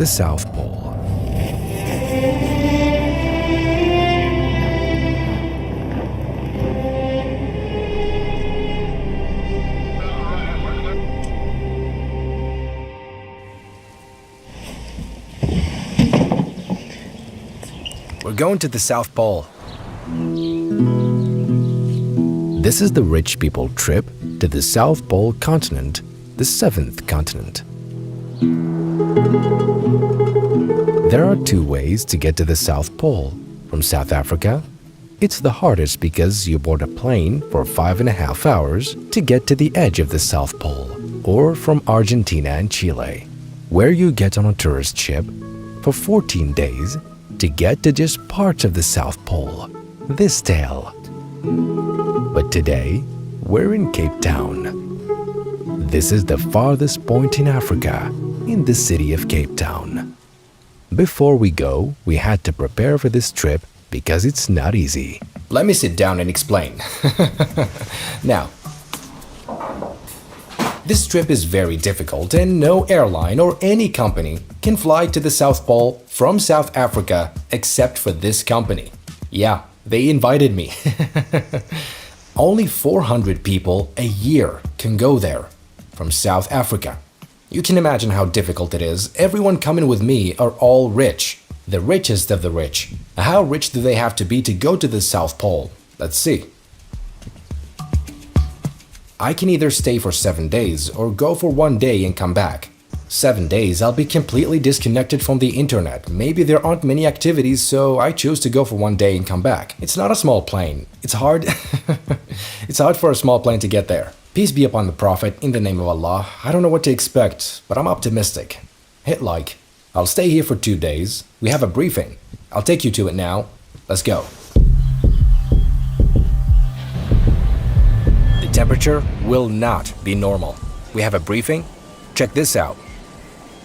the South Pole. We're going to the South Pole. This is the rich people trip to the South Pole continent, the seventh continent. There are two ways to get to the South Pole. From South Africa, it's the hardest because you board a plane for 5.5 hours to get to the edge of the South Pole, or from Argentina and Chile, where you get on a tourist ship for 14 days to get to just parts of the South Pole, this tale. But today, we're in Cape Town. This is the farthest point in Africa, in the city of Cape Town. Before we go, we had to prepare for this trip because it's not easy. Let me sit down and explain. Now, this trip is very difficult and no airline or any company can fly to the South Pole from South Africa except for this company. Yeah, they invited me. Only 400 people a year can go there from South Africa. You can imagine how difficult it is. Everyone coming with me are all rich. The richest of the rich. How rich do they have to be to go to the South Pole? Let's see. I can either stay for 7 days or go for 1 day and come back. 7 days, I'll be completely disconnected from the internet. Maybe there aren't many activities, so I choose to go for 1 day and come back. It's not a small plane. It's hard. It's hard for a small plane to get there. Peace be upon the Prophet, in the name of Allah. I don't know what to expect, but I'm optimistic. Hit like. I'll stay here for 2 days. We have a briefing. I'll take you to it now. Let's go. The temperature will not be normal. We have a briefing. Check this out.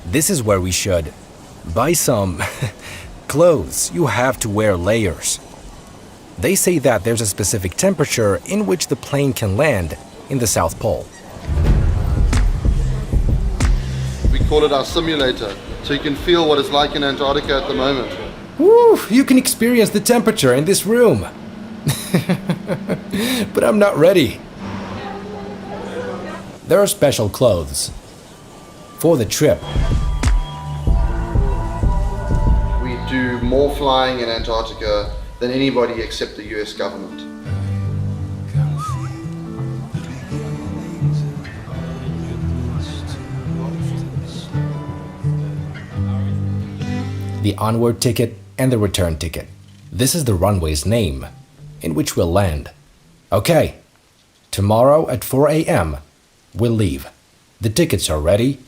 This is where we should buy some clothes. You have to wear layers. They say that there's a specific temperature in which the plane can land in the South Pole. We call it our simulator, so you can feel what it's like in Antarctica at the moment. Woo! You can experience the temperature in this room. But I'm not ready. There are special clothes for the trip. We do more flying in Antarctica than anybody except the US government. The onward ticket and the return ticket. This is the runway's name, in which we'll land. Okay, tomorrow at 4 a.m., we'll leave. The tickets are ready.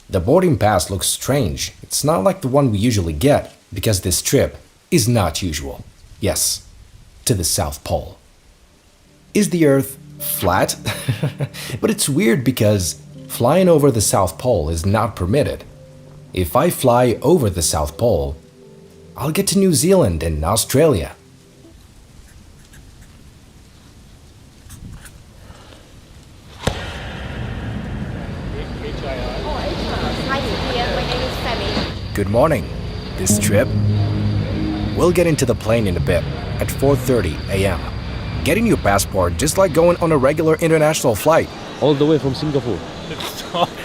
The boarding pass looks strange. It's not like the one we usually get, because this trip is not usual. Yes, to the South Pole. Is the Earth flat? But it's weird because flying over the South Pole is not permitted. If I fly over the South Pole, I'll get to New Zealand and Australia. Good morning. This trip, we'll get into the plane in a bit at 4:30 a.m. Getting your passport just like going on a regular international flight. All the way from Singapore.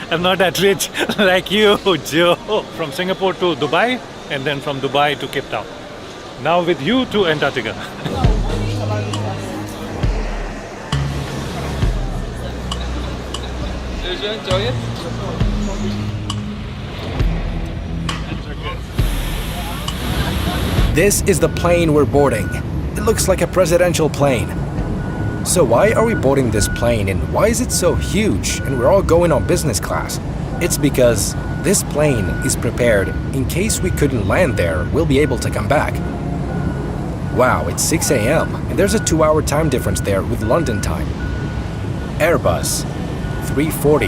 I'm not that rich like you, Joe. From Singapore to Dubai and then from Dubai to Cape Town. Now with you to Antarctica. Did you enjoy it? This is the plane we're boarding. It looks like a presidential plane. So why are we boarding this plane and why is it so huge and we're all going on business class? It's because this plane is prepared in case we couldn't land there, we'll be able to come back. Wow, it's 6 a.m. and there's a 2-hour time difference there with London time. Airbus 340.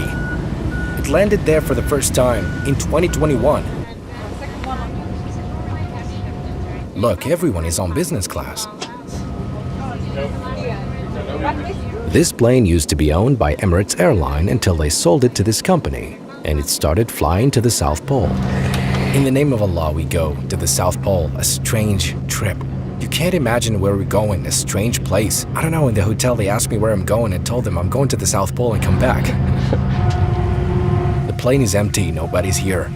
It landed there for the first time in 2021. Look, everyone is on business class. This plane used to be owned by Emirates Airline until they sold it to this company, and it started flying to the South Pole. In the name of Allah, we go to the South Pole, a strange trip. You can't imagine where we're going, a strange place. I don't know, in the hotel they asked me where I'm going and told them I'm going to the South Pole and come back. The plane is empty, nobody's here.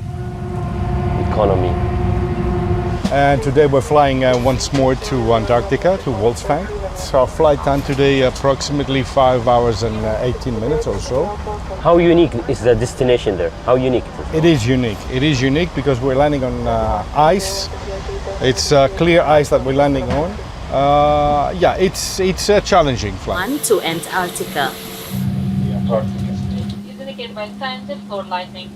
Economy. And today we're flying once more to Antarctica, to Wolfsfang. So our flight time today approximately 5 hours and 18 minutes or so. How unique is the destination there? How unique? It is unique. It is unique because we're landing on ice. It's clear ice that we're landing on. Yeah, it's a challenging flight. On to Antarctica. Is indicated by transit or lightning.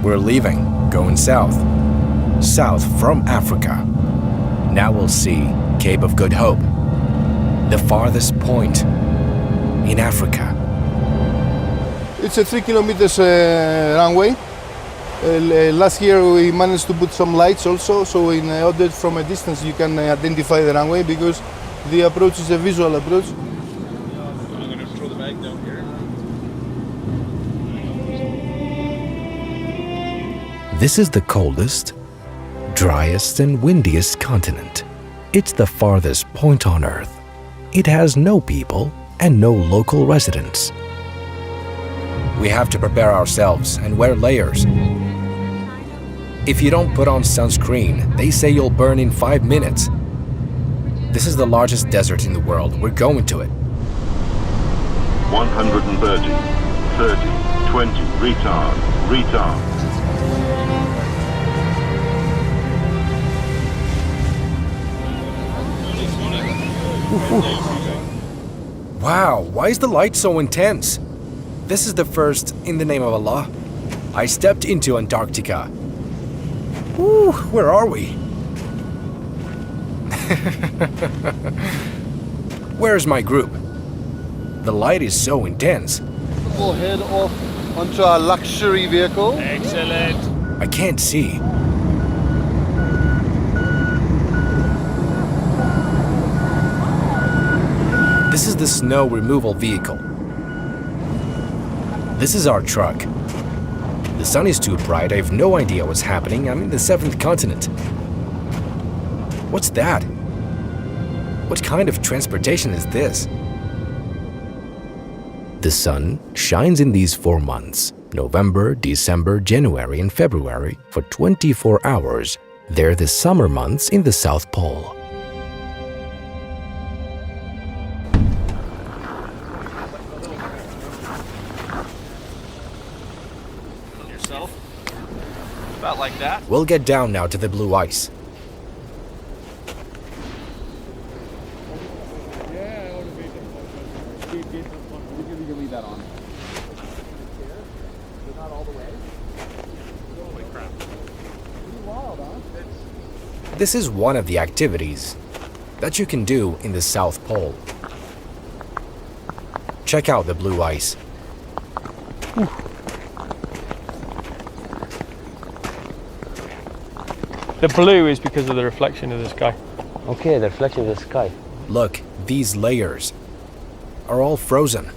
We're leaving, going south. South from Africa. Now we'll see Cape of Good Hope, the farthest point in Africa. It's a 3 kilometers runway. Last year we managed to put some lights also, so in order from a distance you can identify the runway because the approach is a visual approach. I'm going to throw the bag down here. This is the coldest, driest and windiest continent. It's the farthest point on Earth. It has no people and no local residents. We have to prepare ourselves and wear layers. If you don't put on sunscreen, they say you'll burn in 5 minutes. This is the largest desert in the world. We're going to it. 130, 30, 20, retard, retard. Wow, why is the light so intense? This is the first in the name of Allah. I stepped into Antarctica. Woo, where are we? Where's my group? The light is so intense. We'll head off onto our luxury vehicle. Excellent. I can't see. This is the snow removal vehicle. This is our truck. The sun is too bright, I have no idea what's happening. I'm in the 7th continent. What's that? What kind of transportation is this? The sun shines in these 4 months, November, December, January, and February, for 24 hours. They're the summer months in the South Pole. About like that. We'll get down now to the blue ice. This is one of the activities that you can do in the South Pole. Check out the blue ice. The blue is because of the reflection of the sky. Okay, the reflection of the sky. Look, these layers are all frozen.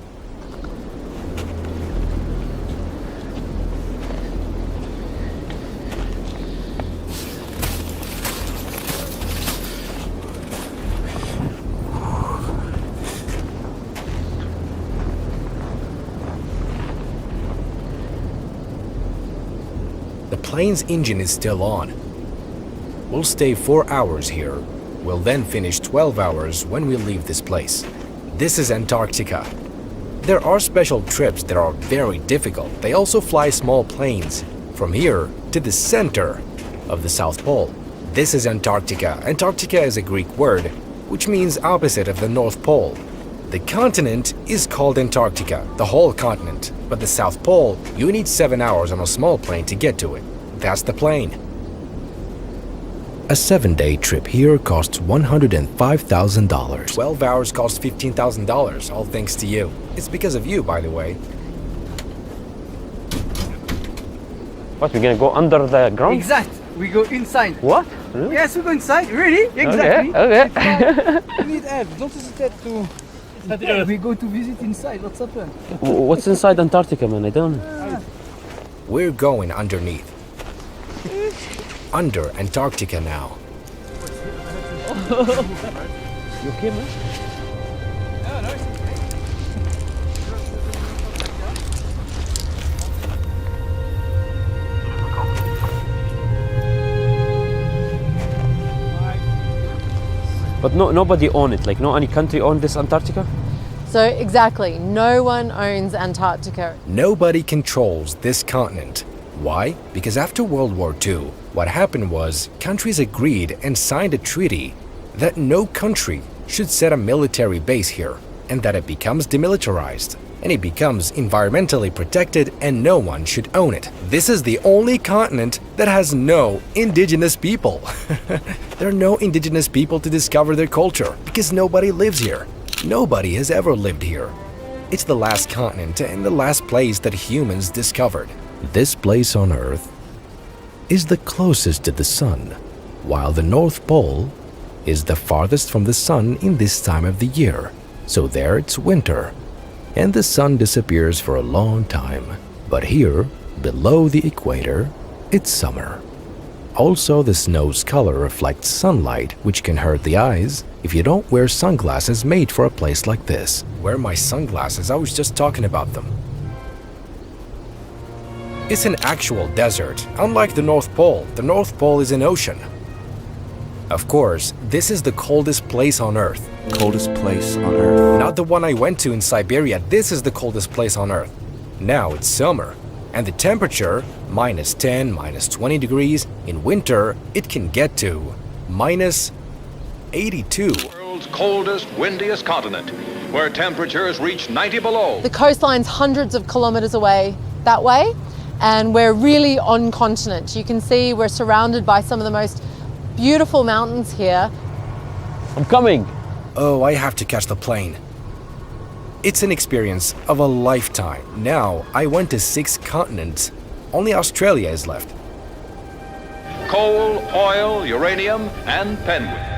The plane's engine is still on. We'll stay 4 hours here. We'll then finish 12 hours when we leave this place. This is Antarctica. There are special trips that are very difficult. They also fly small planes from here to the center of the South Pole. This is Antarctica. Antarctica is a Greek word, which means opposite of the North Pole. The continent is called Antarctica, the whole continent. But the South Pole, you need 7 hours on a small plane to get to it. That's the plane. A 7-day trip here costs $105,000. 12 hours costs $15,000, all thanks to you. It's because of you, by the way. What, we're gonna go under the ground? Exact. We go inside. What? Really? Yes, we go inside. Really? Exactly. Okay. You need air. Don't hesitate to We go to visit inside. What's happened? What's inside Antarctica, man? I don't know. We're going underneath. Under Antarctica now. You okay, man? But nobody own it. Like, no any country own this Antarctica. So exactly, no one owns Antarctica. Nobody controls this continent. Why? Because after World War II, what happened was countries agreed and signed a treaty that no country should set a military base here and that it becomes demilitarized and it becomes environmentally protected and no one should own it. This is the only continent that has no indigenous people. There are no indigenous people to discover their culture because nobody lives here. Nobody has ever lived here. It's the last continent and the last place that humans discovered. This place on Earth is the closest to the sun, while the North Pole is the farthest from the sun in this time of the year. So there it's winter, and the sun disappears for a long time. But here, below the equator, it's summer. Also, the snow's color reflects sunlight, which can hurt the eyes if you don't wear sunglasses made for a place like this. Wear my sunglasses, I was just talking about them. It's an actual desert. Unlike the North Pole is an ocean. Of course, this is the coldest place on Earth. Coldest place on Earth. Not the one I went to in Siberia. This is the coldest place on Earth. Now it's summer, and the temperature, minus 10, minus 20 degrees. In winter, it can get to minus 82. World's coldest, windiest continent, where temperatures reach 90 below. The coastline's hundreds of kilometers away that way, and we're really on continent. You can see we're surrounded by some of the most beautiful mountains here. I'm coming. Oh, I have to catch the plane. It's an experience of a lifetime. Now, I went to 6 continents. Only Australia is left. Coal, oil, uranium, and penguins.